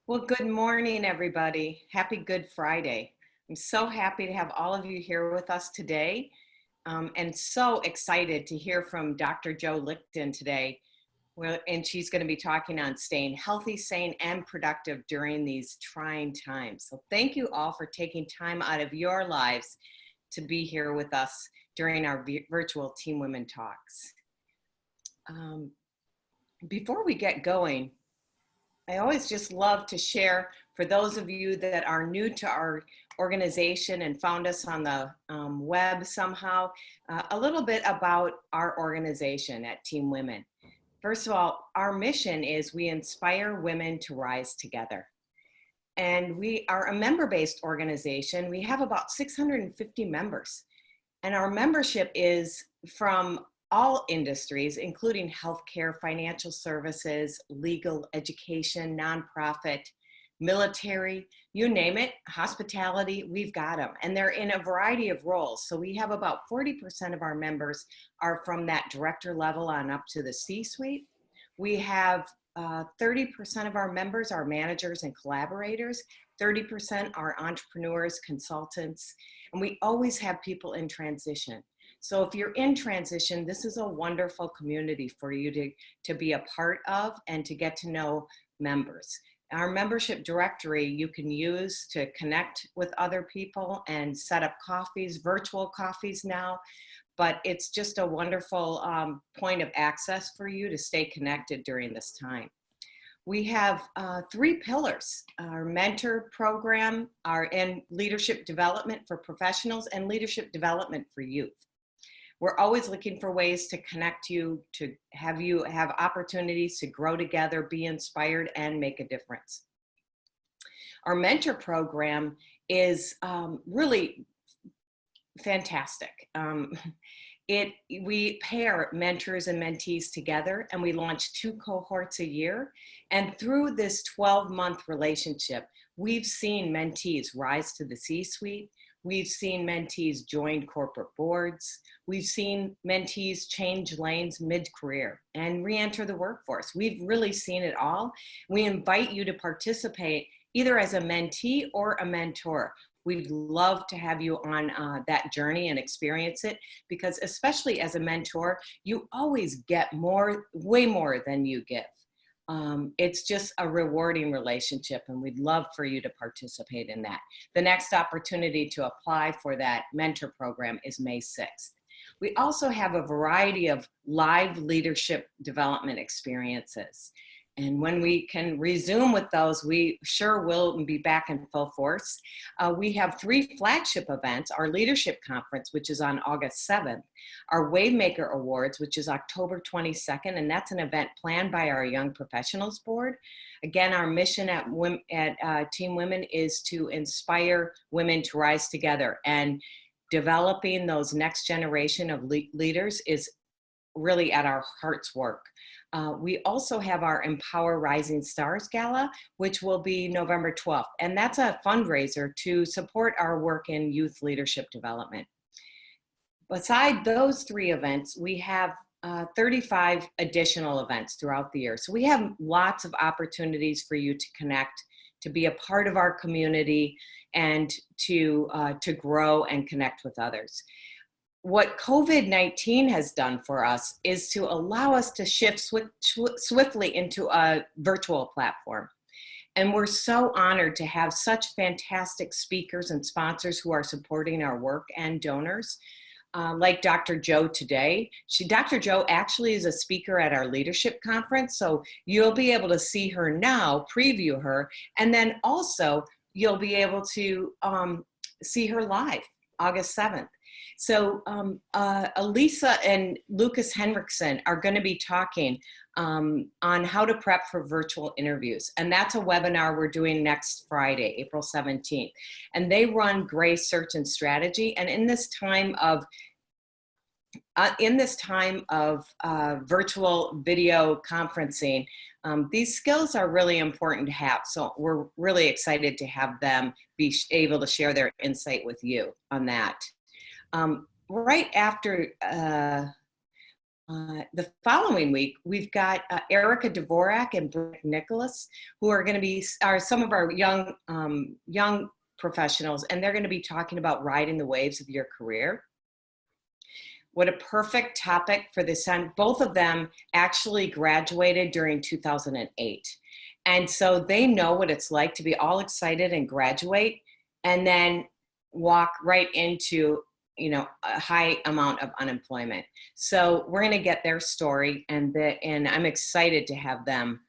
Well, good morning, everybody. Happy Good Friday. I'm so happy to have all of you here with us today, and so excited to hear from Dr. Joe Lichten today. And she's going to be talking on staying healthy, sane, and productive during these trying times. So thank you all for taking time out of your lives to be here with us during our virtual Team Women Talks. Before we get going, I always just love to share for those of you that are new to our organization and found us on the web somehow, a little bit about our organization at Team Women. First of all, our mission is we inspire women to rise together. And we are a member-based organization. We have about 650 members. And our membership is from all industries, including healthcare, financial services, legal, education, nonprofit, military, you name it, hospitality, we've got them. And they're in a variety of roles. So we have about 40% of our members are from that director level on up to the C-suite. We have 30% of our members are managers and collaborators. 30% are entrepreneurs, consultants, and we always have people in transition. So if you're in transition, this is a wonderful community for you to be a part of and to get to know members. Our membership directory you can use to connect with other people and set up coffees, virtual coffees now, but it's just a wonderful point of access for you to stay connected during this time. We have 3 pillars: our mentor program, our leadership development for professionals, and leadership development for youth. We're always looking for ways to connect you have opportunities to grow together, be inspired, and make a difference. Our mentor program is really fantastic. We pair mentors and mentees together, and we launch 2 cohorts a year. And through this 12-month relationship, we've seen mentees rise to the C-suite. We've seen mentees join corporate boards. We've seen mentees change lanes mid-career and re-enter the workforce. We've really seen it all. We invite you to participate either as a mentee or a mentor. We'd love to have you on that journey and experience it, because especially as a mentor, you always get more, way more than you give. It's just a rewarding relationship, and we'd love for you to participate in that. The next opportunity to apply for that mentor program is May 6th. We also have a variety of live leadership development experiences. And when we can resume with those, we sure will be back in full force. We have 3 flagship events: our leadership conference, which is on August 7th, our Wavemaker Awards, which is October 22nd, and that's an event planned by our Young Professionals Board. Again, our mission at Team Women is to inspire women to rise together, and developing those next generation of leaders is really at our heart's work. We also have our Empower Rising Stars Gala, which will be November 12th. And that's a fundraiser to support our work in youth leadership development. Beside those 3 events, we have 35 additional events throughout the year. So we have lots of opportunities for you to connect, to be a part of our community, and to grow and connect with others. What COVID-19 has done for us is to allow us to shift swiftly into a virtual platform. And we're so honored to have such fantastic speakers and sponsors who are supporting our work, and donors, like Dr. Joe today. Dr. Joe actually is a speaker at our leadership conference, so you'll be able to see her now, preview her, and then also you'll be able to see her live August 7th. So Elisa and Lucas Henriksen are going to be talking on how to prep for virtual interviews. And that's a webinar we're doing next Friday, April 17th. And they run Gray Search and Strategy. And in this time of virtual video conferencing, these skills are really important to have. So we're really excited to have them be able to share their insight with you on that. Right after The following week, we've got Erica Dvorak and Britt Nicholas, who are going to be some of our young professionals, and they're going to be talking about riding the waves of your career. What a perfect topic for this time. Both of them actually graduated during 2008. And so they know what it's like to be all excited and graduate and then walk right into, a high amount of unemployment. So we're going to get their story, and I'm excited to have them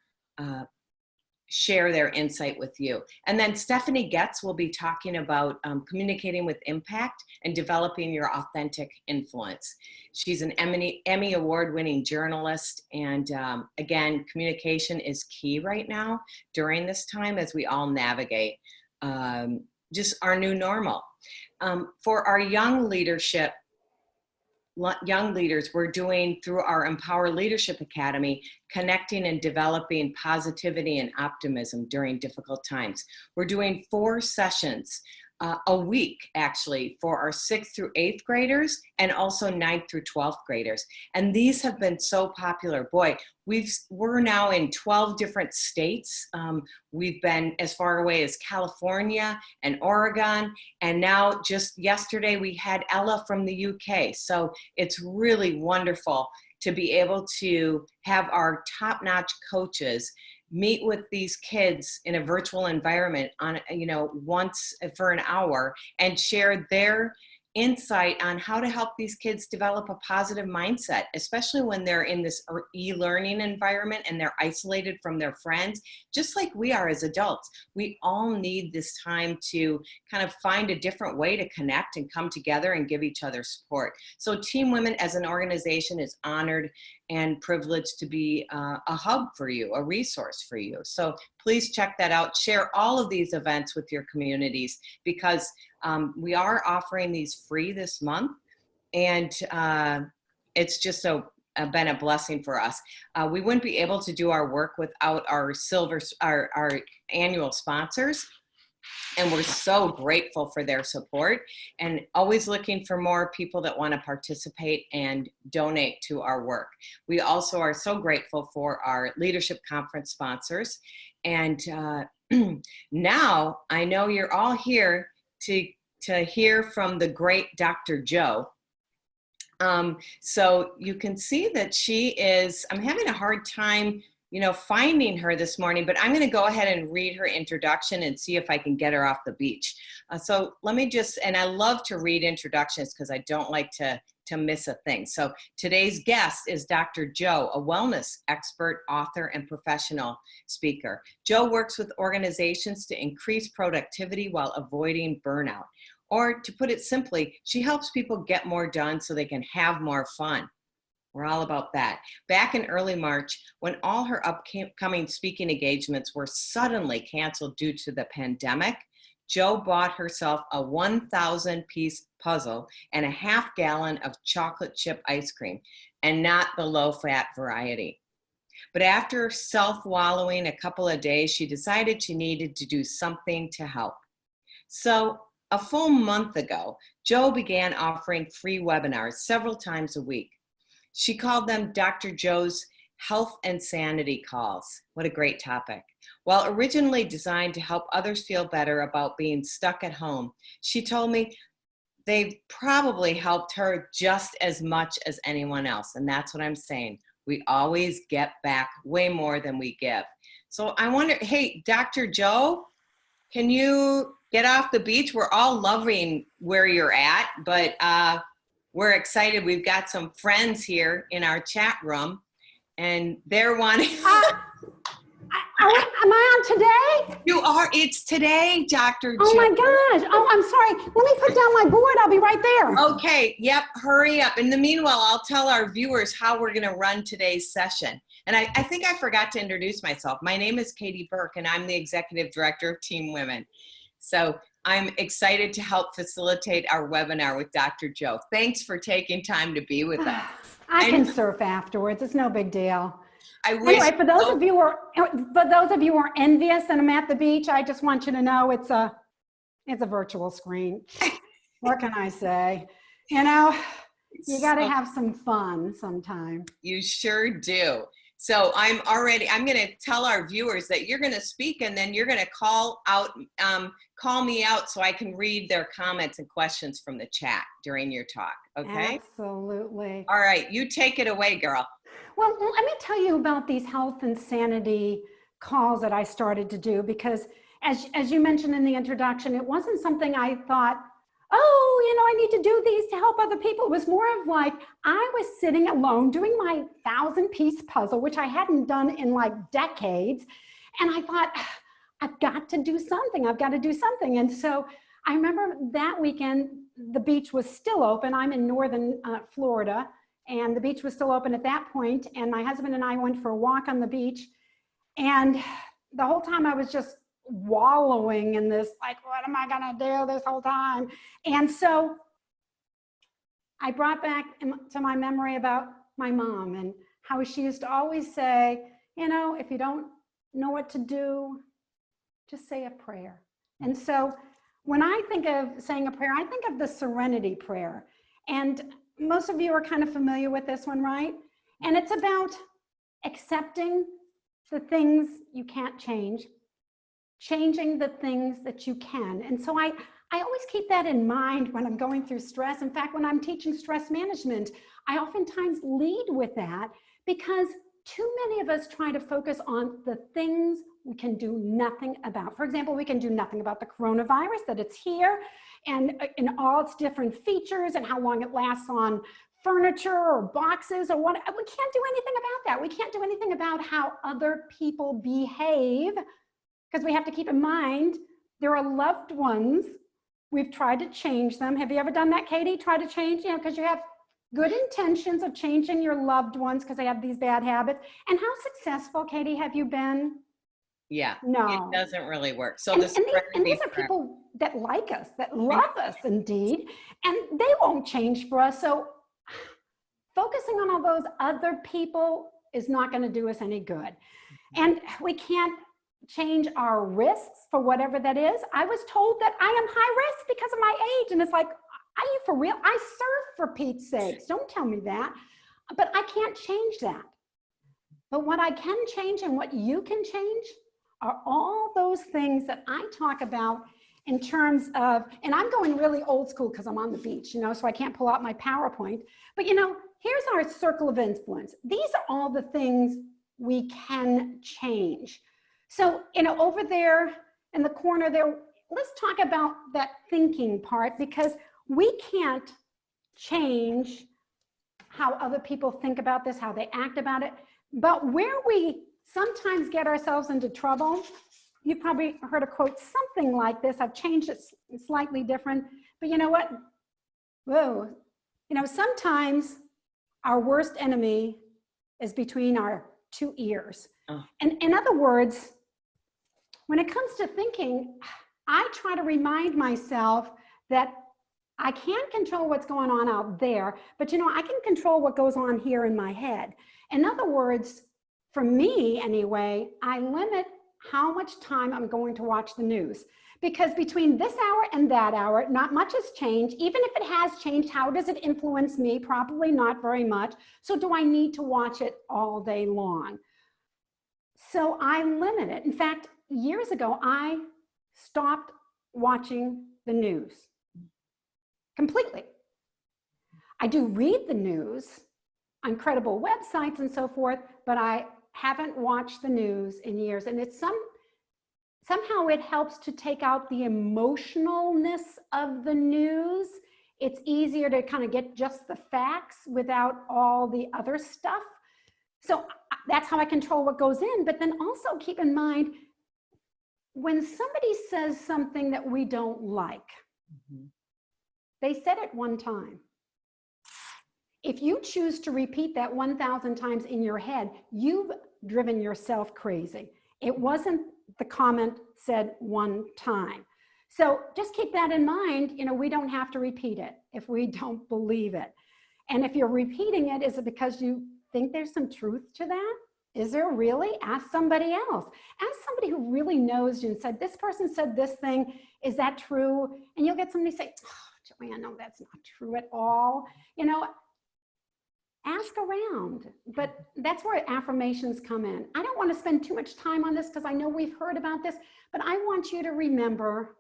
share their insight with you. And then Stephanie Getz will be talking about communicating with impact and developing your authentic influence. She's an Emmy award-winning journalist. And again, communication is key right now during this time as we all navigate just our new normal. For our young leaders, we're doing through our Empower Leadership Academy, connecting and developing positivity and optimism during difficult times. We're doing 4 sessions a week, actually, for our 6th through 8th graders and also 9th through 12th graders. And these have been so popular. Boy, we're now in 12 different states. We've been as far away as California and Oregon. And now just yesterday, we had Ella from the UK. So it's really wonderful to be able to have our top-notch coaches meet with these kids in a virtual environment on, once for an hour and share their insight on how to help these kids develop a positive mindset, especially when they're in this e-learning environment and they're isolated from their friends, just like we are as adults. We all need this time to kind of find a different way to connect and come together and give each other support. So TeamWomen as an organization is honored and privileged to be a hub for you, a resource for you. So please check that out. Share all of these events with your communities, because we are offering these free this month, and it's just been a blessing for us. We wouldn't be able to do our work without our annual sponsors, and we're so grateful for their support, and always looking for more people that want to participate and donate to our work. We also are so grateful for our leadership conference sponsors. And now I know you're all here to hear from the great Dr. Joe. So you can see that I'm having a hard time, finding her this morning, but I'm going to go ahead and read her introduction and see if I can get her off the beach. So let me and I love to read introductions because I don't like to miss a thing. So today's guest is Dr. Joe, a wellness expert, author, and professional speaker. Joe works with organizations to increase productivity while avoiding burnout. Or to put it simply, she helps people get more done so they can have more fun. We're all about that. Back in early March, when all her upcoming speaking engagements were suddenly canceled due to the pandemic, Joe bought herself a 1,000-piece puzzle and a half-gallon of chocolate chip ice cream, and not the low-fat variety. But after self-wallowing a couple of days, she decided she needed to do something to help. So a full month ago, Joe began offering free webinars several times a week. She called them Dr. Joe's Health and Sanity Calls. What a great topic. While originally designed to help others feel better about being stuck at home, she told me they've probably helped her just as much as anyone else. And that's what I'm saying. We always get back way more than we give. So I wonder, hey, Dr. Joe, can you get off the beach? We're all loving where you're at, but we're excited. We've got some friends here in our chat room, and they're wanting. Am I on today? You are. It's today, Dr. Joe. Oh my gosh. Oh, I'm sorry. Let me put down my board. I'll be right there. Okay. Yep. Hurry up. In the meanwhile, I'll tell our viewers how we're going to run today's session. And I think I forgot to introduce myself. My name is Katie Burke, and I'm the Executive Director of TeamWomen. So I'm excited to help facilitate our webinar with Dr. Joe. Thanks for taking time to be with us. I can surf afterwards. It's no big deal. I wish. Anyway, for those of you who are envious and I'm at the beach, I just want you to know it's a virtual screen. What can I say? You got to So have some fun sometime. you sure do. So I'm going to tell our viewers that you're going to speak, and then you're going to call me out so I can read their comments and questions from the chat during your talk. Okay. Absolutely. All right. You take it away, girl. Well, let me tell you about these health and sanity calls that I started to do, because as you mentioned in the introduction, it wasn't something I thought, oh, I need to do these to help other people. It was more of like, I was sitting alone doing my 1,000-piece puzzle, which I hadn't done in like decades. And I thought, I've got to do something. I've got to do something. And so I remember that weekend, the beach was still open. I'm in northern Florida, and the beach was still open at that point. And my husband and I went for a walk on the beach. And the whole time I was just wallowing in this, like, what am I gonna do this whole time? And so I brought back to my memory about my mom and how she used to always say, if you don't know what to do, just say a prayer. And so when I think of saying a prayer, I think of the serenity prayer. And most of you are kind of familiar with this one, right? And it's about accepting the things you can't change, changing the things that you can. And so I always keep that in mind when I'm going through stress. In fact, when I'm teaching stress management, I oftentimes lead with that, because too many of us try to focus on the things we can do nothing about. For example, we can do nothing about the coronavirus, that it's here, and in all its different features and how long it lasts on furniture or boxes or what. We can't do anything about that. We can't do anything about how other people behave, because we have to keep in mind, there are loved ones. We've tried to change them. Have you ever done that, Katie? Try to change, because you have good intentions of changing your loved ones because they have these bad habits. And how successful, Katie, have you been? Yeah. No. It doesn't really work. So and these are people that like us, that love us indeed, and they won't change for us. So focusing on all those other people is not going to do us any good. And we can't change our risks for whatever that is. I was told that I am high risk because of my age. And it's like, are you for real? I surf, for Pete's sakes. Don't tell me that. But I can't change that. But what I can change and what you can change are all those things that I talk about in terms of, and I'm going really old school because I'm on the beach, so I can't pull out my PowerPoint. But here's our circle of influence. These are all the things we can change. So, over there in the corner there, let's talk about that thinking part, because we can't change how other people think about this, how they act about it. But where we sometimes get ourselves into trouble, you've probably heard a quote something like this. I've changed it slightly different, but you know what? Whoa. Sometimes our worst enemy is between our two ears. Oh. And in other words, when it comes to thinking, I try to remind myself that I can't control what's going on out there, but I can control what goes on here in my head. In other words, for me anyway, I limit how much time I'm going to watch the news, because between this hour and that hour, not much has changed. Even if it has changed, how does it influence me? Probably not very much. So do I need to watch it all day long? So I limit it. In fact, years ago, I stopped watching the news completely. I do read the news on credible websites and so forth, but I haven't watched the news in years. And it's somehow it helps to take out the emotionalness of the news. It's easier to kind of get just the facts without all the other stuff. So that's how I control what goes in. But then also keep in mind, when somebody says something that we don't like, they said it one time. If you choose to repeat that 1,000 times in your head, you've driven yourself crazy. It wasn't the comment said one time. So just keep that in mind. We don't have to repeat it if we don't believe it. And if you're repeating it, is it because you think there's some truth to that? Is there really? Ask somebody else. Ask somebody who really knows you and said, this person said this thing. Is that true? And you'll get somebody say, oh, Joanne, no, that's not true at all. ask around. But that's where affirmations come in. I don't want to spend too much time on this because I know we've heard about this, but I want you to remember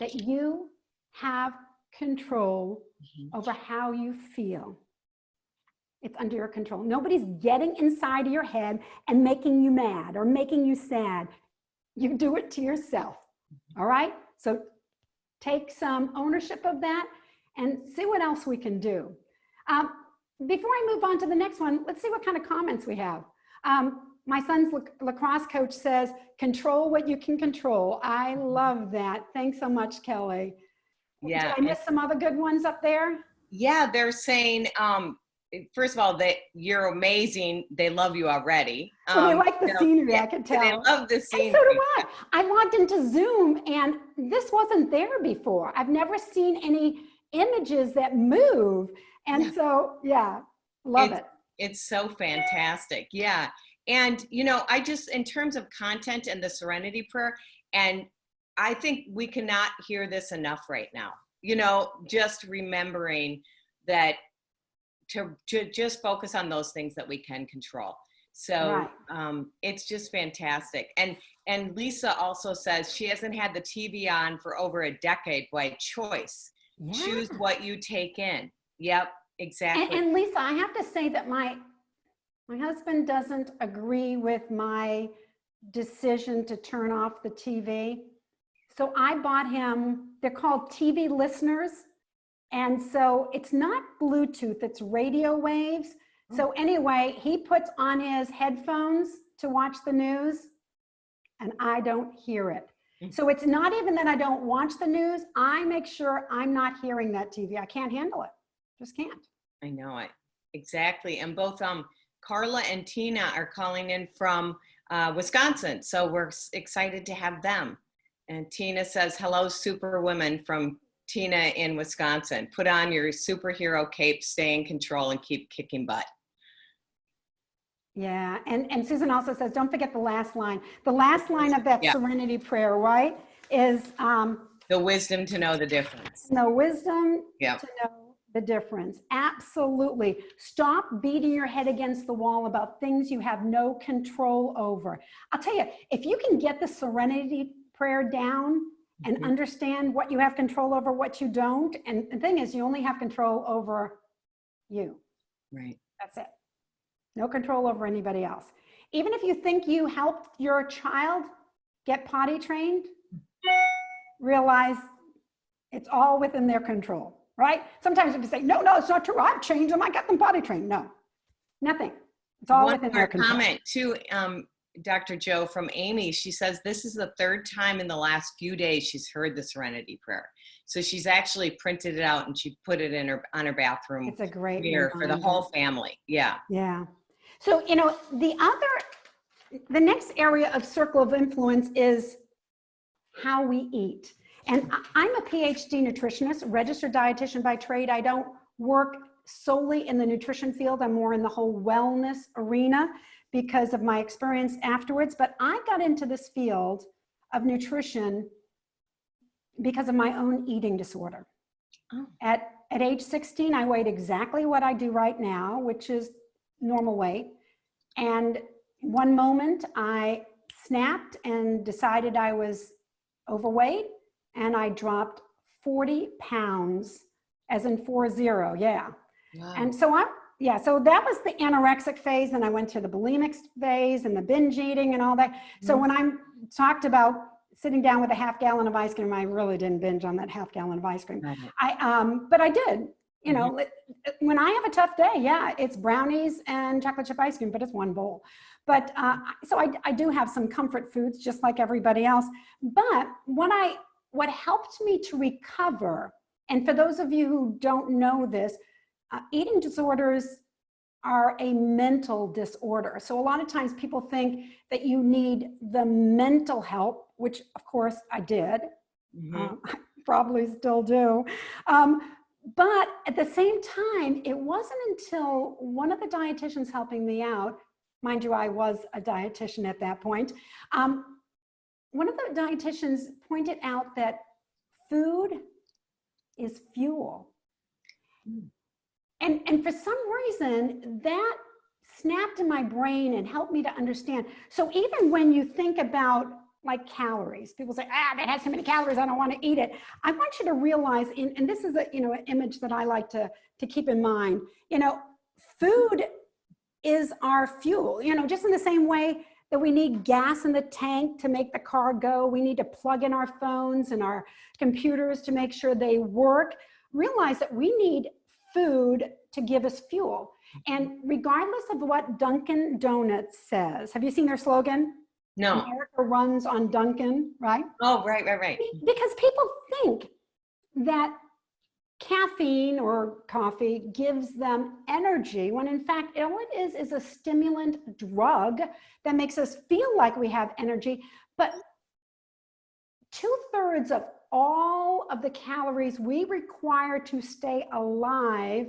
that you have control over how you feel. It's under your control. Nobody's getting inside of your head and making you mad or making you sad. You do it to yourself. All right? So take some ownership of that and see what else we can do. Before I move on to the next one, let's see what kind of comments we have. My son's lacrosse coach says, control what you can control. I love that. Thanks so much, Kelly. Yeah. Did I miss some other good ones up there? Yeah, they're saying, first of all, that you're amazing. They love you already. Well, they like the scenery, yeah, I can tell. They love the scenery. And so do I. I logged into Zoom and this wasn't there before. I've never seen any images that move. And so, yeah, love it. It's so fantastic. Yeah. And, you know, I just, in terms of content and the Serenity Prayer, and I think we cannot hear this enough right now, you know, just remembering that to just focus on those things that we can control. So it's just fantastic. And Lisa also says she hasn't had the TV on for over a decade by choice. Yeah. Choose what you take in. Yep, exactly. And Lisa, I have to say that my husband doesn't agree with my decision to turn off the TV. So I bought him, they're called TV listeners. And so it's not Bluetooth, it's radio waves. So anyway, he puts on his headphones to watch the news and I don't hear it. So it's not even that I don't watch the news. I make sure I'm not hearing that TV. I can't handle it. Just can't. I know it. Exactly. And both Carla and Tina are calling in from Wisconsin. So we're excited to have them. And Tina says, hello, Superwomen, from Tina in Wisconsin. Put on your superhero cape, stay in control, and keep kicking butt. Yeah, and Susan also says, don't forget the last line. The last line of that Serenity Prayer, right, is the wisdom to know the difference. The wisdom to know the difference. Absolutely. Stop beating your head against the wall about things you have no control over. I'll tell you, if you can get the Serenity Prayer down and understand what you have control over, what you don't, and the thing is, you only have control over you. Right. That's it. No control over anybody else. Even if you think you helped your child get potty trained, realize it's all within their control, right? Sometimes people say, no, it's not true. I've changed them. I got them potty trained. No, nothing. It's all within their control. One more comment too, Dr. Joe, from Amy. She says this is the third time in the last few days she's heard the Serenity Prayer. So she's actually printed it out and she put it in on her bathroom. It's a great mirror for the whole family. Yeah. Yeah. So, you know, the next area of circle of influence is how we eat. And I'm a PhD nutritionist, registered dietitian by trade. I don't work solely in the nutrition field. I'm more in the whole wellness arena because of my experience afterwards. But I got into this field of nutrition because of my own eating disorder. Oh. At age 16, I weighed exactly what I do right now, which is normal weight. And one moment I snapped and decided I was overweight and I dropped 40 pounds, as in 40, yeah. Wow. And so so that was the anorexic phase, and I went through the bulimic phase and the binge eating and all that. So when I talked about sitting down with a half gallon of ice cream, I really didn't binge on that half gallon of ice cream. But I did. You know, when I have a tough day, it's brownies and chocolate chip ice cream, but it's one bowl. But so I do have some comfort foods just like everybody else. But what helped me to recover, and for those of you who don't know this, eating disorders are a mental disorder. So a lot of times people think that you need the mental help, which of course I did. I probably still do. But at the same time, it wasn't until one of the dietitians helping me out, mind you, I was a dietitian at that point. One of the dietitians pointed out that food is fuel. And for some reason, that snapped in my brain and helped me to understand. So even when you think about like calories, people say, that has too many calories, I don't want to eat it. I want you to realize, and this is a, an image that I like to keep in mind, food is our fuel, just in the same way that we need gas in the tank to make the car go. We need to plug in our phones and our computers to make sure they work. Realize that we need food to give us fuel. And regardless of what Dunkin' Donuts says, have you seen their slogan? No. America runs on Dunkin', right? Oh, right. Because people think that caffeine or coffee gives them energy, when in fact, all it is a stimulant drug that makes us feel like we have energy. But 2/3 of all of the calories we require to stay alive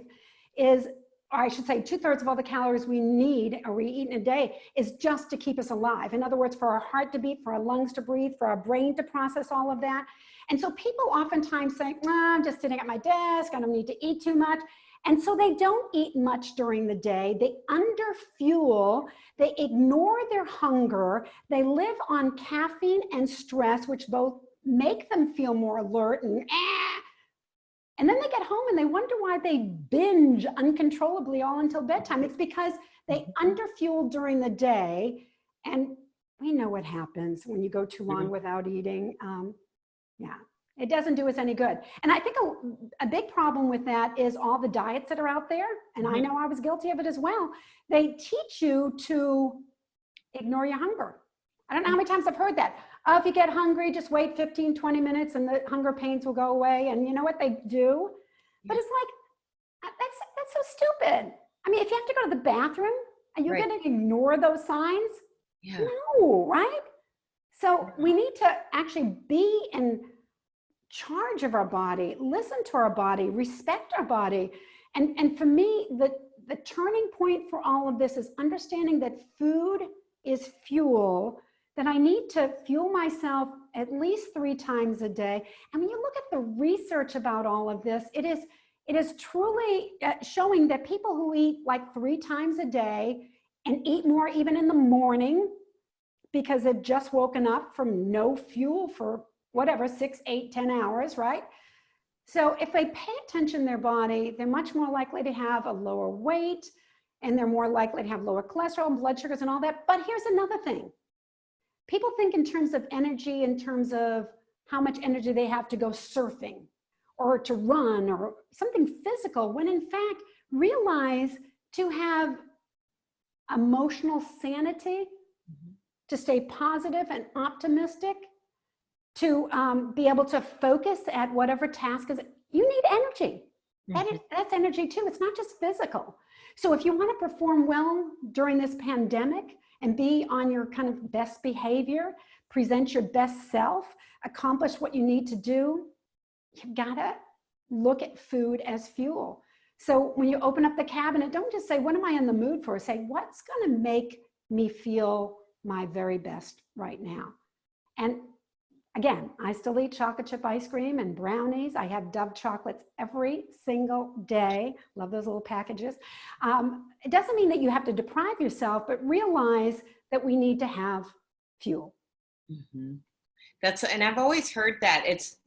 is, or I should say 2/3 of all the calories we need or we eat in a day is just to keep us alive. In other words, for our heart to beat, for our lungs to breathe, for our brain to process all of that. And so people oftentimes say, I'm just sitting at my desk, I don't need to eat too much. And so they don't eat much during the day. They underfuel, they ignore their hunger, they live on caffeine and stress, which both make them feel more alert and then they get home and they wonder why they binge uncontrollably all until bedtime. It's because they underfueled during the day. And we know what happens when you go too long without eating. It doesn't do us any good. And I think a big problem with that is all the diets that are out there. And I know I was guilty of it as well. They teach you to ignore your hunger. I don't know how many times I've heard that. If you get hungry, just wait 15, 20 minutes and the hunger pains will go away. And you know what they do? But it's like, that's so stupid. I mean, if you have to go to the bathroom, are you going to ignore those signs? Yeah. No, right? So we need to actually be in charge of our body, listen to our body, respect our body. And for me, the turning point for all of this is understanding that food is fuel, that I need to fuel myself at least 3 times a day. And when you look at the research about all of this, it is truly showing that people who eat like 3 times a day and eat more even in the morning because they've just woken up from no fuel for whatever, 6, 8, 10 hours, right? So if they pay attention to their body, they're much more likely to have a lower weight and they're more likely to have lower cholesterol and blood sugars and all that. But here's another thing. People think in terms of energy, in terms of how much energy they have to go surfing or to run or something physical, when in fact, realize to have emotional sanity, to stay positive and optimistic, to be able to focus at whatever task is, you need energy. That's energy too. It's not just physical. So if you want to perform well during this pandemic and be on your kind of best behavior, present your best self, accomplish what you need to do, you've got to look at food as fuel. So when you open up the cabinet, don't just say, what am I in the mood for? Say, what's going to make me feel my very best right now? And again, I still eat chocolate chip ice cream and brownies. I have Dove chocolates every single day. Love those little packages. It doesn't mean that you have to deprive yourself, but realize that we need to have fuel. And I've always heard that it's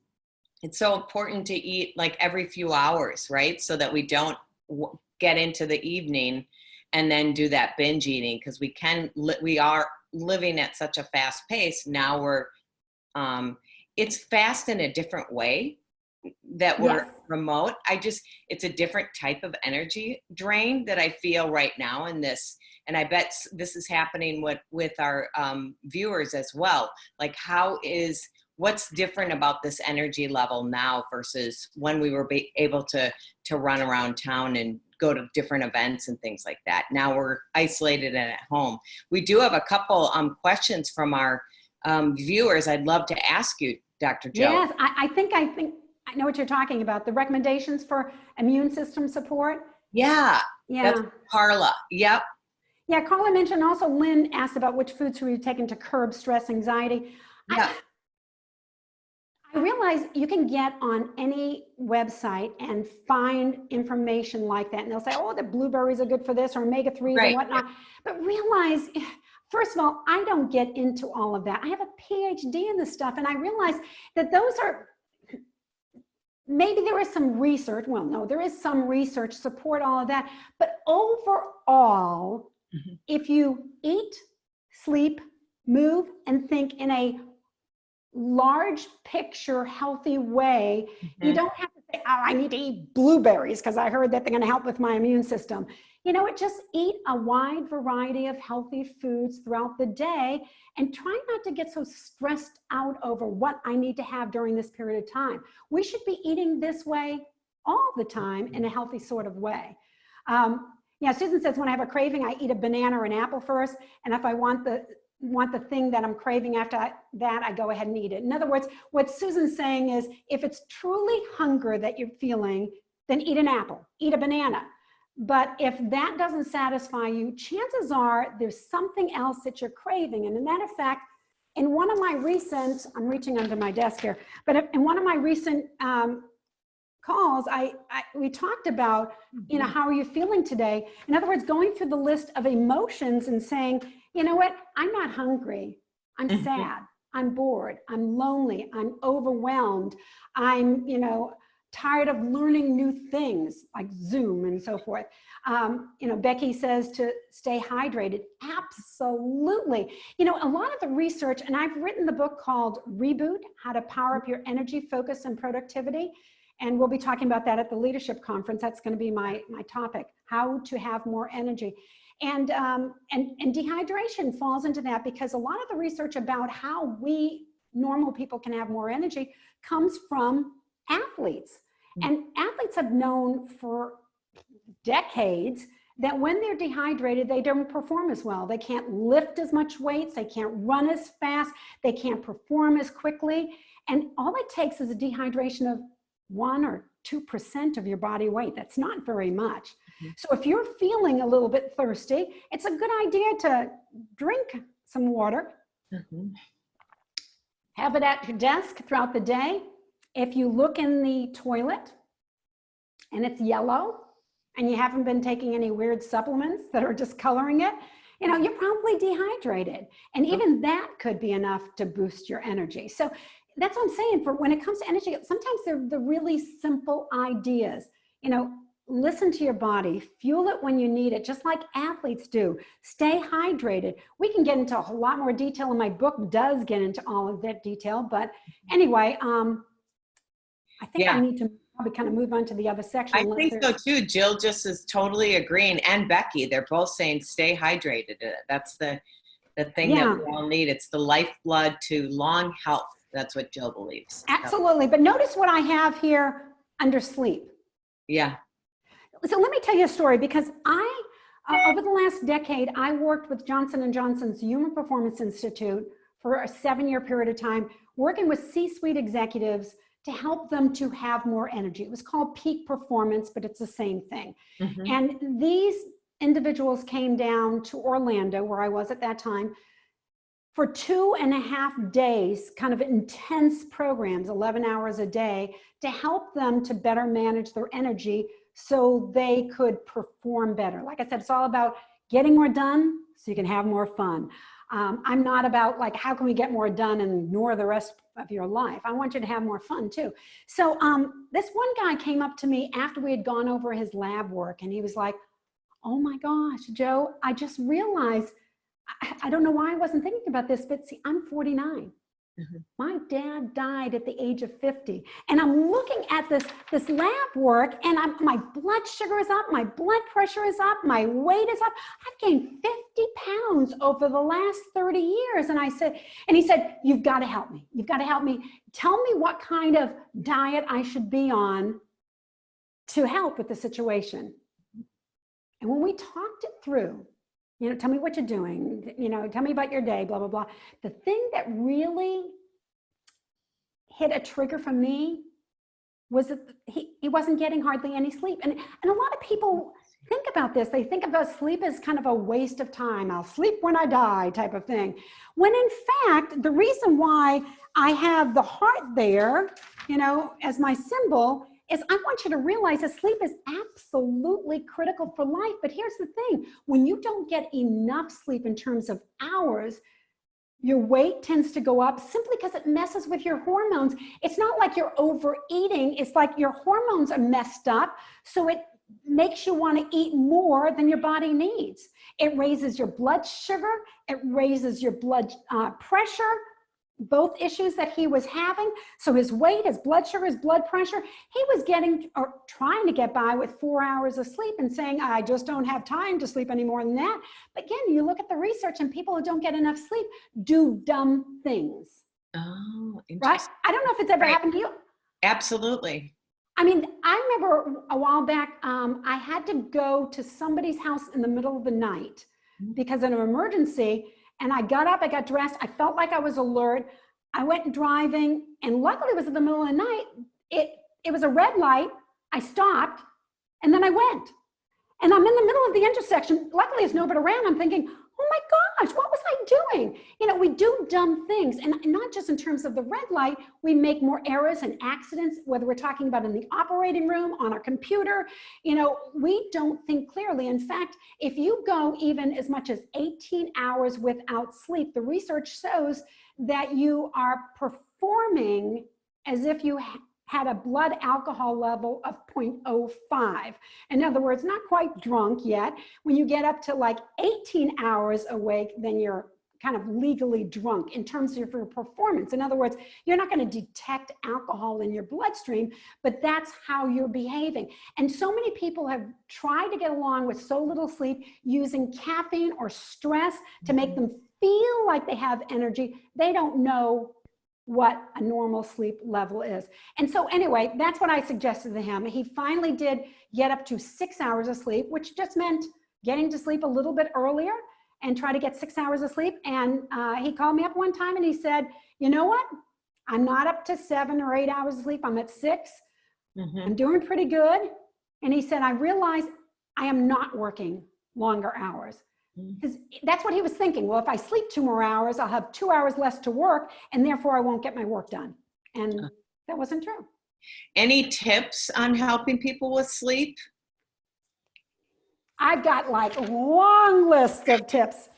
so important to eat like every few hours, right? So that we don't get into the evening and then do that binge eating, because we are living at such a fast pace. Now it's fast in a different way that we're remote. It's a different type of energy drain that I feel right now in this. And I bet this is happening with our viewers as well. Like what's different about this energy level now versus when we were able to run around town and go to different events and things like that. Now we're isolated and at home. We do have a couple questions from our viewers. I'd love to ask you, Dr. Joe. Yes, I think I know what you're talking about. The recommendations for immune system support. Yeah. That's Carla. Yep. Yeah, Carla mentioned also, Lynn asked about which foods were you taking to curb stress, anxiety. Yeah. I realize you can get on any website and find information like that. And they'll say, oh, the blueberries are good for this, or omega-3s and whatnot. But realize, first of all, I don't get into all of that. I have a PhD in this stuff. And I realize that those are, maybe there is some research. Well, no, there is some research support all of that. But overall, if you eat, sleep, move, and think in a large picture, healthy way, you don't have to say, oh, I need to eat blueberries because I heard that they're going to help with my immune system. You know, just eat a wide variety of healthy foods throughout the day and try not to get so stressed out over what I need to have during this period of time. We should be eating this way all the time in a healthy sort of way. Yeah, Susan says, when I have a craving, I eat a banana or an apple first. And if I want the thing that I'm craving after that, I go ahead and eat it. In other words, what Susan's saying is, if it's truly hunger that you're feeling, then eat an apple, eat a banana. But if that doesn't satisfy you, chances are there's something else that you're craving. And in that effect, in one of my recent, I'm reaching under my desk here, but in one of my recent calls, we talked about, you know, how are you feeling today? In other words, going through the list of emotions and saying, you know what, I'm not hungry, I'm sad, I'm bored, I'm lonely, I'm overwhelmed, I'm, you know, tired of learning new things like Zoom and so forth. You know, Becky says to stay hydrated. Absolutely. You know, a lot of the research, and I've written the book called Reboot, How to Power Up Your Energy, Focus, and Productivity. And we'll be talking about that at the leadership conference. That's going to be my topic, how to have more energy. And dehydration falls into that, because a lot of the research about how we normal people can have more energy comes from athletes. And athletes have known for decades that when they're dehydrated, they don't perform as well. They can't lift as much weights, they can't run as fast, they can't perform as quickly. And all it takes is a dehydration of 1 or 2% of your body weight. That's not very much. So if you're feeling a little bit thirsty, it's a good idea to drink some water. Have it at your desk throughout the day. If you look in the toilet and it's yellow and you haven't been taking any weird supplements that are just coloring it, you know, you're probably dehydrated. And even that could be enough to boost your energy. So that's what I'm saying. For when it comes to energy, sometimes they're the really simple ideas. You know, listen to your body, fuel it when you need it, just like athletes do. Stay hydrated. We can get into a whole lot more detail, and my book does get into all of that detail. But anyway, I think I need to probably kind of move on to the other section. I think so too. Jill just is totally agreeing, and Becky, they're both saying stay hydrated. That's the thing that we all need. It's the lifeblood to long health. That's what Jill believes. Absolutely. But notice what I have here under sleep. Yeah. So let me tell you a story, because over the last decade, I worked with Johnson & Johnson's Human Performance Institute for a 7-year period of time, working with C-suite executives to help them to have more energy. It was called peak performance, but it's the same thing. And these individuals came down to Orlando, where I was at that time, for 2.5 days, kind of intense programs, 11 hours a day, to help them to better manage their energy so they could perform better. Like I said, it's all about getting more done so you can have more fun. I'm not about like, how can we get more done and ignore the rest of your life? I want you to have more fun too. So this one guy came up to me after we had gone over his lab work, and he was like, oh my gosh, Joe, I just realized, I don't know why I wasn't thinking about this, but see, I'm 49. My dad died at the age of 50. And I'm looking at this lab work, and my blood sugar is up, my blood pressure is up, my weight is up. I've gained 50 pounds over the last 30 years. And he said, you've got to help me. You've got to help me. Tell me what kind of diet I should be on to help with the situation. And when we talked it through, you know, tell me what you're doing, you know, tell me about your day, blah, blah, blah. The thing that really hit a trigger for me was that he wasn't getting hardly any sleep. And a lot of people think about this. They think about sleep as kind of a waste of time. I'll sleep when I die type of thing. When in fact, the reason why I have the heart there, you know, as my symbol is I want you to realize that sleep is absolutely critical for life. But here's the thing, when you don't get enough sleep in terms of hours, your weight tends to go up simply because it messes with your hormones. It's not like you're overeating. It's like your hormones are messed up. So it makes you want to eat more than your body needs. It raises your blood sugar. It raises your blood pressure, both issues that he was having. So his weight, his blood sugar, his blood pressure, he was getting or trying to get by with 4 hours of sleep and saying, I just don't have time to sleep any more than that. But again, you look at the research and people who don't get enough sleep do dumb things. Oh, interesting. Right? I don't know if it's ever happened to you. Absolutely. I mean, I remember a while back, I had to go to somebody's house in the middle of the night because of an emergency. And I got up, I got dressed, I felt like I was alert. I went driving, and luckily it was in the middle of the night. It was a red light. I stopped, and then I went. And I'm in the middle of the intersection. Luckily, there's nobody around. I'm thinking, oh my gosh, what was I doing? You know, we do dumb things. And not just in terms of the red light, we make more errors and accidents, whether we're talking about in the operating room, on our computer. You know, we don't think clearly. In fact, if you go even as much as 18 hours without sleep, the research shows that you are performing as if you had a blood alcohol level of 0.05. In other words, not quite drunk yet. When you get up to like 18 hours awake, then you're kind of legally drunk in terms of your performance. In other words, you're not going to detect alcohol in your bloodstream, but that's how you're behaving. And so many people have tried to get along with so little sleep using caffeine or stress to make them feel like they have energy. They don't know what a normal sleep level is. And so anyway, that's what I suggested to him. He finally did get up to 6 hours of sleep, which just meant getting to sleep a little bit earlier and try to get 6 hours of sleep. And he called me up one time and he said, you know what? I'm not up to 7 or 8 hours of sleep. I'm at 6. I'm doing pretty good. And he said, I realize I am not working longer hours. Because that's what he was thinking. Well, if I sleep 2 more hours, I'll have 2 hours less to work, and therefore I won't get my work done. And that wasn't true. Any tips on helping people with sleep? I've got like a long list of tips.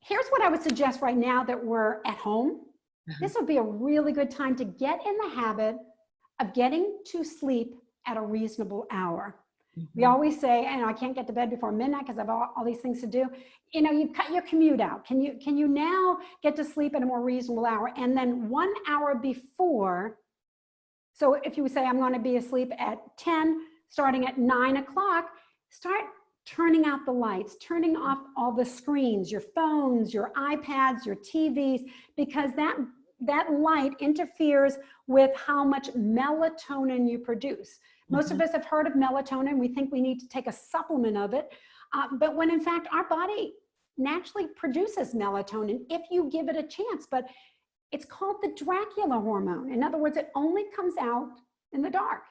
Here's what I would suggest right now that we're at home. This would be a really good time to get in the habit of getting to sleep at a reasonable hour. We always say, and I can't get to bed before midnight because I have all these things to do. You know, you cut your commute out. Can you now get to sleep at a more reasonable hour? And then 1 hour before, so if you say I'm going to be asleep at 10, starting at 9 o'clock, start turning out the lights, turning off all the screens, your phones, your iPads, your TVs, because that light interferes with how much melatonin you produce. Most of us have heard of melatonin. We think we need to take a supplement of it. But when in fact, our body naturally produces melatonin if you give it a chance. But it's called the Dracula hormone. In other words, it only comes out in the dark.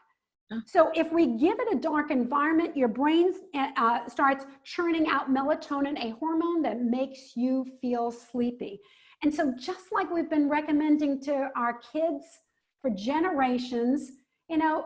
So if we give it a dark environment, your brain starts churning out melatonin, a hormone that makes you feel sleepy. And so just like we've been recommending to our kids for generations, you know,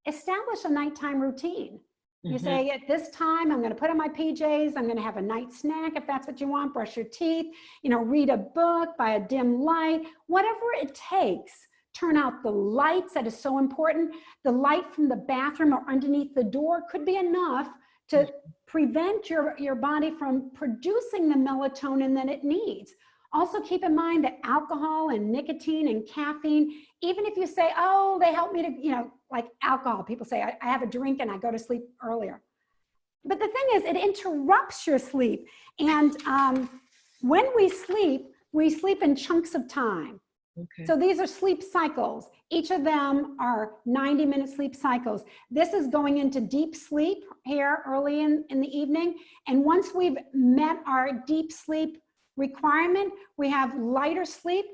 establish a nighttime routine. You say, at this time, I'm going to put on my PJs. I'm going to have a night snack if that's what you want. Brush your teeth, you know, read a book by a dim light, whatever it takes. Turn out the lights. That is so important. The light from the bathroom or underneath the door could be enough to prevent your body from producing the melatonin that it needs. Also keep in mind that alcohol and nicotine and caffeine, even if you say, oh, they help me to, you know, like alcohol, people say, I have a drink and I go to sleep earlier. But the thing is, it interrupts your sleep. And when we sleep in chunks of time. So these are sleep cycles. Each of them are 90-minute sleep cycles. This is going into deep sleep here early in the evening. And once we've met our deep sleep requirement, we have lighter sleep.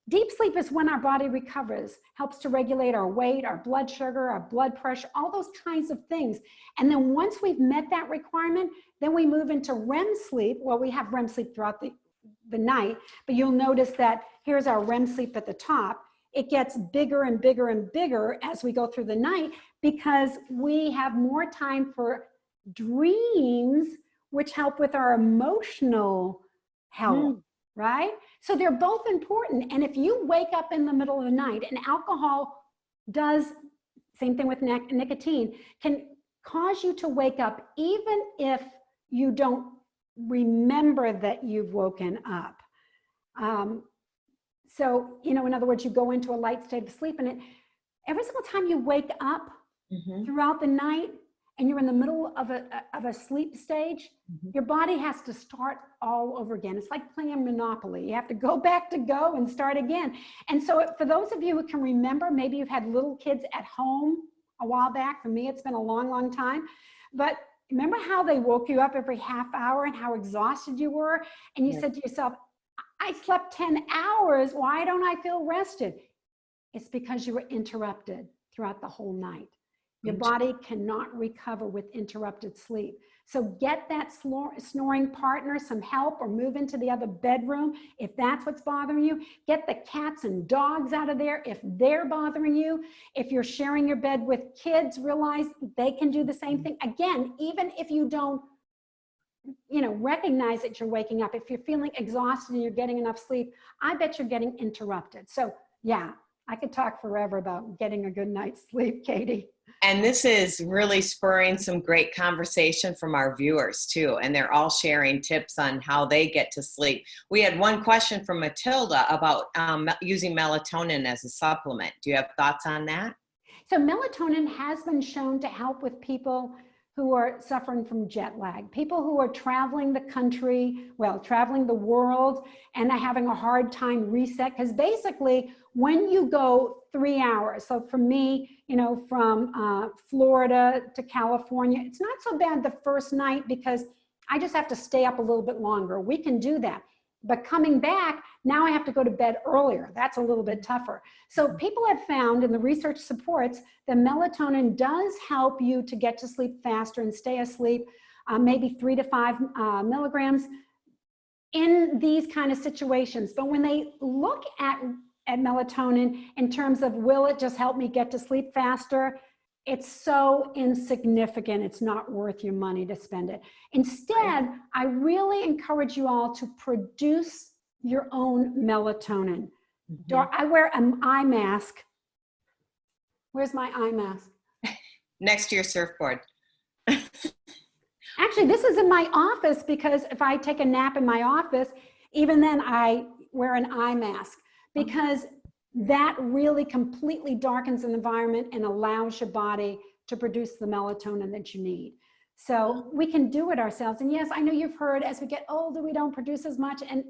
Deep sleep is when our body recovers, helps to regulate our weight, our blood sugar, our blood pressure, all those kinds of things. And then once we've met that requirement, then we move into REM sleep. Well, we have REM sleep throughout the night, but you'll notice that here's our REM sleep at the top. It gets bigger and bigger and bigger as we go through the night because we have more time for dreams, which help with our emotional health, right? So they're both important. And if you wake up in the middle of the night, and alcohol does, same thing with nicotine, can cause you to wake up even if you don't remember that you've woken up. So, you know, in other words, you go into a light state of sleep, and every single time you wake up throughout the night and you're in the middle of a sleep stage, your body has to start all over again. It's like playing Monopoly. You have to go back to go and start again. And so for those of you who can remember, maybe you've had little kids at home a while back. For me, it's been a long, long time. But remember how they woke you up every half hour and how exhausted you were? And you said to yourself, I slept 10 hours. Why don't I feel rested? It's because you were interrupted throughout the whole night. Your body cannot recover with interrupted sleep. So get that snoring partner some help, or move into the other bedroom if that's what's bothering you. Get the cats and dogs out of there if they're bothering you. If you're sharing your bed with kids, realize they can do the same thing. Again, even if you don't, you know, recognize that you're waking up, if you're feeling exhausted and you're getting enough sleep, I bet you're getting interrupted. So yeah, I could talk forever about getting a good night's sleep, Katie. And this is really spurring some great conversation from our viewers too. And they're all sharing tips on how they get to sleep. We had one question from Matilda about using melatonin as a supplement. Do you have thoughts on that? So melatonin has been shown to help with people who are suffering from jet lag, people who are traveling the country, well, traveling the world, and are having a hard time reset. Because basically, when you go 3 hours, so for me, you know, from Florida to California, it's not so bad the first night because I just have to stay up a little bit longer. We can do that. But coming back, now I have to go to bed earlier. That's a little bit tougher. So people have found, and the research supports, that melatonin does help you to get to sleep faster and stay asleep, maybe 3 to 5 milligrams in these kind of situations. But when they look at melatonin in terms of, will it just help me get to sleep faster? It's so insignificant, it's not worth your money to spend it. Instead, I really encourage you all to produce your own melatonin. I wear an eye mask. Where's my eye mask? Next to your surfboard. Actually, this is in my office because if I take a nap in my office, even then I wear an eye mask because that really completely darkens an environment and allows your body to produce the melatonin that you need. So we can do it ourselves. And yes, I know you've heard as we get older, we don't produce as much. And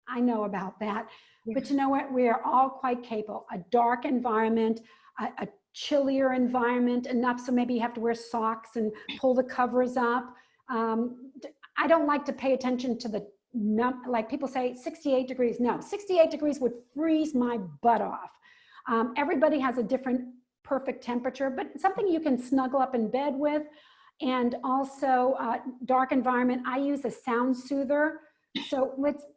I know about that. But you know what? We are all quite capable. A dark environment, a chillier environment, enough so maybe you have to wear socks and pull the covers up. I don't like to pay attention to the like people say 68 degrees. No, 68 degrees would freeze my butt off. Everybody has a different perfect temperature, but something you can snuggle up in bed with. And also dark environment, I use a sound soother. So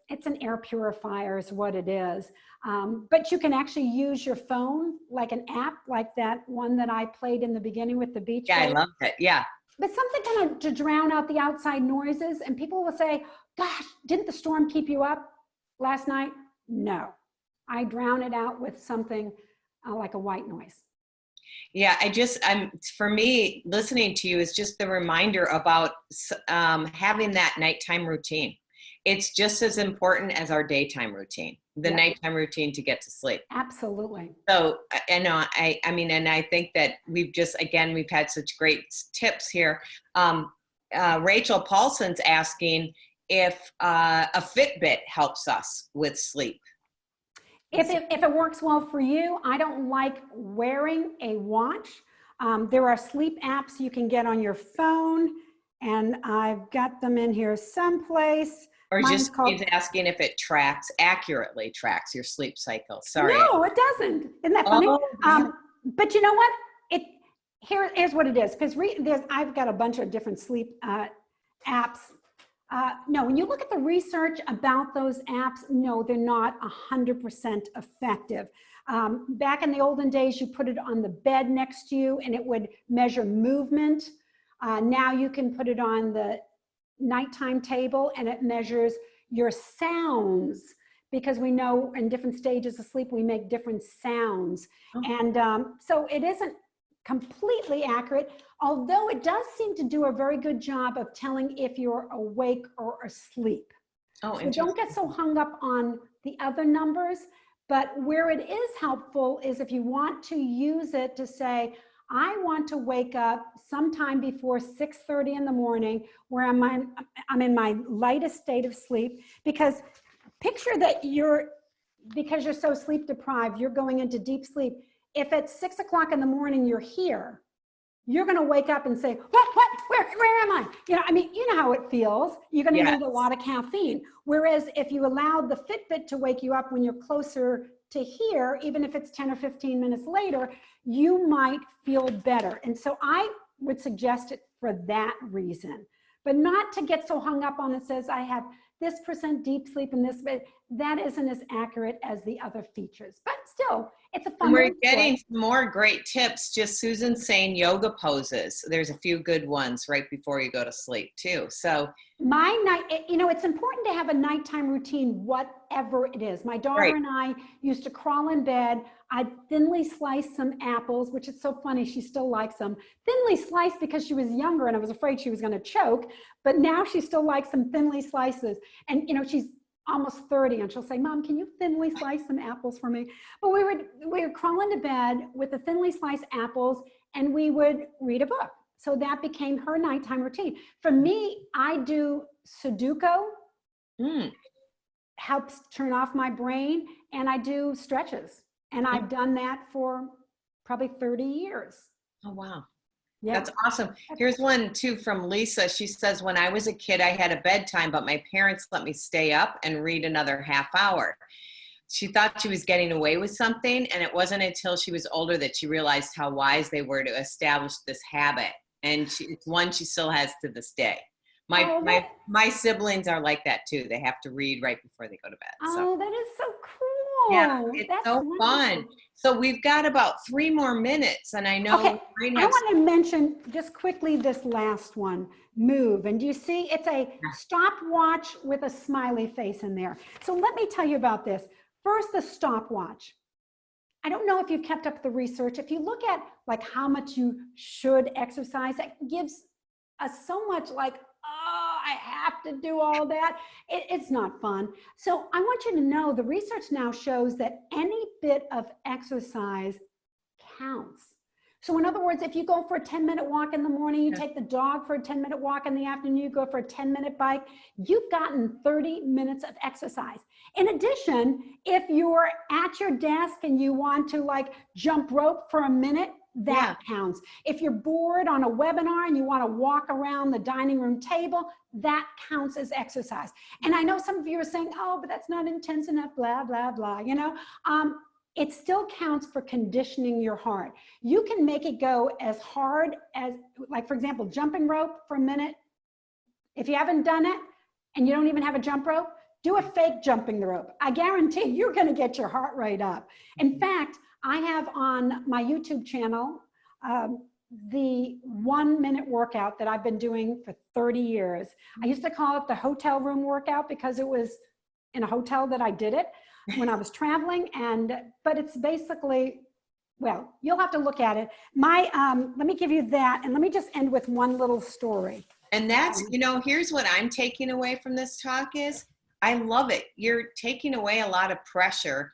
it's an air purifier is what it is. But you can actually use your phone, like an app like that one that I played in the beginning with the beach. Yeah, I loved it. Yeah. But something kind of to drown out the outside noises. And people will say, gosh, didn't the storm keep you up last night? No, I drown it out with something like a white noise. Yeah, for me, listening to you is just the reminder about having that nighttime routine. It's just as important as our daytime routine, the nighttime routine to get to sleep. Absolutely. So, I know, I mean, and I think that we've had such great tips here. Rachel Paulson's asking if a Fitbit helps us with sleep. If it works well for you, I don't like wearing a watch. There are sleep apps you can get on your phone, and I've got them in here someplace. Or Mine's just called, he's asking if it accurately tracks your sleep cycle. Sorry. no, it doesn't. Isn't that funny? Oh, yeah. But you know what? Here's what it is. Because I've got a bunch of different sleep apps. No, when you look at the research about those apps, no, they're not 100% effective. Back in the olden days, you put it on the bed next to you and it would measure movement. Now you can put it on the nighttime table and it measures your sounds, because we know in different stages of sleep we make different sounds. And so it isn't completely accurate, although it does seem to do a very good job of telling if you're awake or asleep. Oh, So don't get so hung up on the other numbers, but where it is helpful is if you want to use it to say, I want to wake up sometime before 6:30 in the morning where I'm in my lightest state of sleep, because picture that because you're so sleep deprived, you're going into deep sleep. If at 6 o'clock in the morning you're here, you're going to wake up and say, where am I? You know, I mean, you know how it feels. You're going to need a lot of caffeine. Whereas if you allowed the Fitbit to wake you up when you're closer to here, even if it's 10 or 15 minutes later, you might feel better. And so I would suggest it for that reason, but not to get so hung up on it says I have this % deep sleep in this, but that isn't as accurate as the other features. But still, it's a fun. And we're getting some more great tips. Just Susan Sane yoga poses. There's a few good ones right before you go to sleep too. So my night, you know, it's important to have a nighttime routine, whatever it is. My daughter and I used to crawl in bed. I'd thinly slice some apples, which is so funny. She still likes them. Thinly sliced because she was younger and I was afraid she was going to choke. But now she still likes some thinly slices. And, you know, she's almost 30 and she'll say, Mom, can you thinly slice some apples for me? But we would crawl into bed with the thinly sliced apples and we would read a book. So that became her nighttime routine. For me, I do Sudoku, helps turn off my brain, and I do stretches. And I've done that for probably 30 years. Oh, wow. Yeah. That's awesome. Here's one too from Lisa. She says, when I was a kid, I had a bedtime, but my parents let me stay up and read another half hour. She thought she was getting away with something, and it wasn't until she was older that she realized how wise they were to establish this habit. And it's one she still has to this day. My siblings are like that too. They have to read right before they go to bed. So. Oh, that is so cool. Yeah, it's so fun. So we've got about 3 more minutes, and I know I want to mention just quickly this last one, Move. And do you see it's a stopwatch with a smiley face in there. So let me tell you about this. First, the stopwatch. I don't know if you've kept up the research. If you look at like how much you should exercise, it gives us so much like, oh, I have to do all that. It's not fun. So I want you to know the research now shows that any bit of exercise counts. So in other words, if you go for a 10-minute walk in the morning, you take the dog for a 10-minute walk in the afternoon, you go for a 10-minute bike, you've gotten 30 minutes of exercise. In addition, if you're at your desk and you want to like jump rope for a minute, that counts. If you're bored on a webinar and you want to walk around the dining room table, that counts as exercise. And I know some of you are saying, oh, but that's not intense enough, blah, blah, blah, you know. It still counts for conditioning your heart. You can make it go as hard as, like for example, jumping rope for a minute. If you haven't done it and you don't even have a jump rope, do a fake jumping the rope. I guarantee you're gonna get your heart rate up. In fact, I have on my YouTube channel, the 1-minute workout that I've been doing for 30 years. I used to call it the hotel room workout because it was in a hotel that I did it when I was traveling. But it's basically, well, you'll have to look at it. Let me give you that. And let me just end with one little story. And that's, you know, here's what I'm taking away from this talk is, I love it. You're taking away a lot of pressure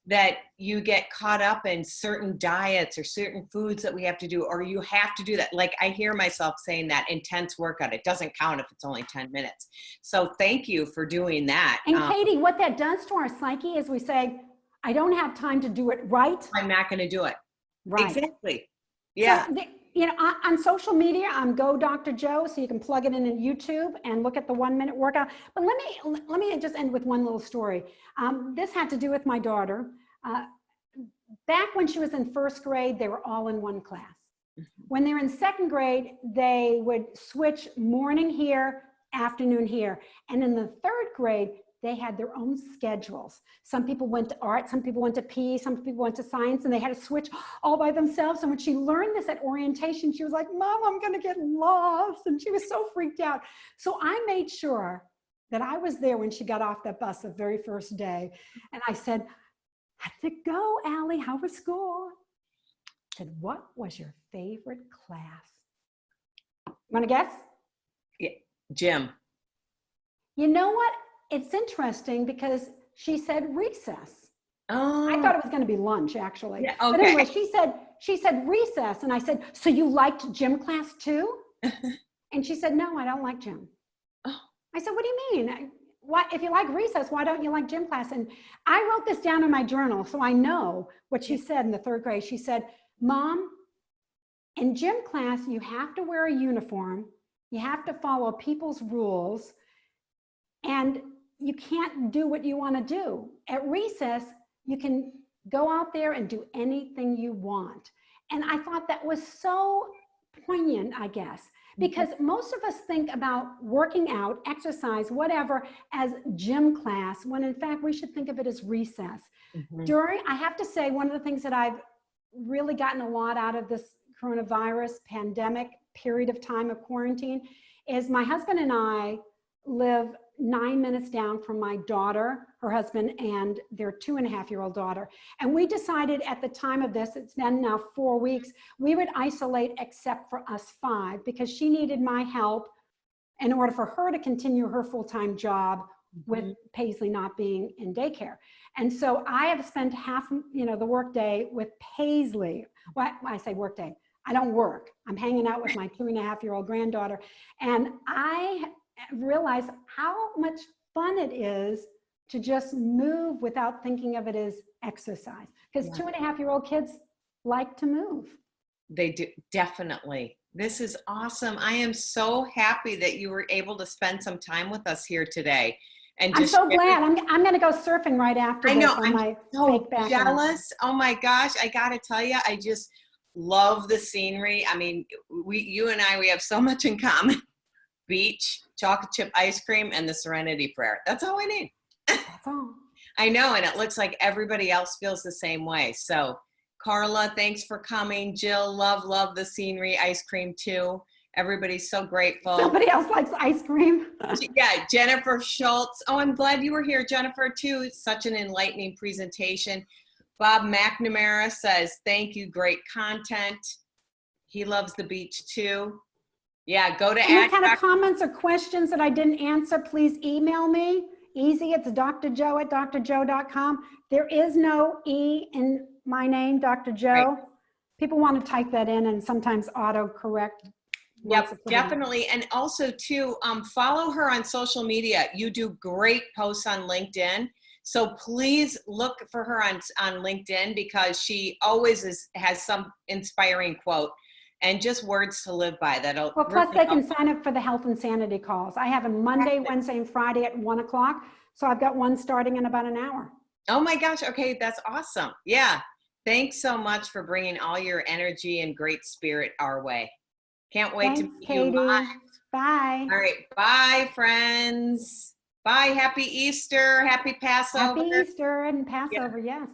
that you get caught up in certain diets or certain foods that we have to do, or you have to do that. Like I hear myself saying that intense workout, it doesn't count if it's only 10 minutes. So thank you for doing that. And Katie, what that does to our psyche is we say, I don't have time to do it right. I'm not going to do it. Right. Exactly. Yeah. So you know, on social media, I'm Go Dr. Joe, so you can plug it in YouTube and look at the 1-minute workout. But let me just end with one little story. This had to do with my daughter. Back when she was in 1st grade, they were all in one class. When they're in 2nd grade, they would switch morning here, afternoon here. And in the 3rd grade, they had their own schedules. Some people went to art, some people went to PE, some people went to science, and they had to switch all by themselves. And when she learned this at orientation, she was like, Mom, I'm gonna get lost. And she was so freaked out. So I made sure that I was there when she got off that bus the very first day. And I said, how did it go, Allie? How was school? I said, what was your favorite class? Want to guess? Yeah. Gym. You know what? It's interesting because she said recess. Oh. I thought it was going to be lunch, actually. Yeah, okay. But anyway, she said recess. And I said, so you liked gym class too? And she said, no, I don't like gym. Oh. I said, what do you mean? Why, if you like recess, why don't you like gym class? And I wrote this down in my journal, so I know what she said in the 3rd grade. She said, Mom, in gym class, you have to wear a uniform. You have to follow people's rules. And you can't do what you want to do. At recess, you can go out there and do anything you want. And I thought that was so poignant, I guess, because most of us think about working out, exercise, whatever, as gym class, when in fact we should think of it as recess. I have to say, one of the things that I've really gotten a lot out of this coronavirus pandemic period of time of quarantine is my husband and I live 9 minutes down from my daughter, her husband, and their 2.5-year-old daughter. And we decided at the time of this, it's been now 4 weeks, we would isolate except for us 5 because she needed my help in order for her to continue her full-time job with Paisley not being in daycare. And so I have spent half, the workday with Paisley. Well, I say workday, I don't work. I'm hanging out with my 2.5-year-old granddaughter. And I realize how much fun it is to just move without thinking of it as exercise. Because 2.5-year-old kids like to move. They do, definitely. This is awesome. I am so happy that you were able to spend some time with us here today. And I'm so glad. I'm going to go surfing right after this. I know. I'm so jealous. Oh my gosh. I got to tell you, I just love the scenery. I mean, you and I, we have so much in common. Beach, chocolate chip ice cream, and the Serenity Prayer. That's all we need. That's all. I know, and it looks like everybody else feels the same way. So, Carla, thanks for coming. Jill, love the scenery, ice cream too. Everybody's so grateful. Somebody else likes ice cream. Yeah, Jennifer Schultz. Oh, I'm glad you were here, Jennifer, too. Such an enlightening presentation. Bob McNamara says, thank you, great content. He loves the beach too. Yeah, go to any kind of comments or questions that I didn't answer, please email me. Easy, it's drjoe@drjoe.com. There is no E in my name, Dr. Joe. Right. People want to type that in and sometimes auto-correct. Yep, definitely. And also too, follow her on social media. You do great posts on LinkedIn. So please look for her on LinkedIn because she always has some inspiring quote. And just words to live by. That'll. Well, plus they can sign up for the health and sanity calls. I have them Monday, Wednesday, and Friday at 1 o'clock. So I've got one starting in about an hour. Oh my gosh. Okay. That's awesome. Yeah. Thanks so much for bringing all your energy and great spirit our way. Can't wait to meet you live. Bye. All right. Bye, friends. Bye. Happy Easter. Happy Passover. Happy Easter and Passover. Yes.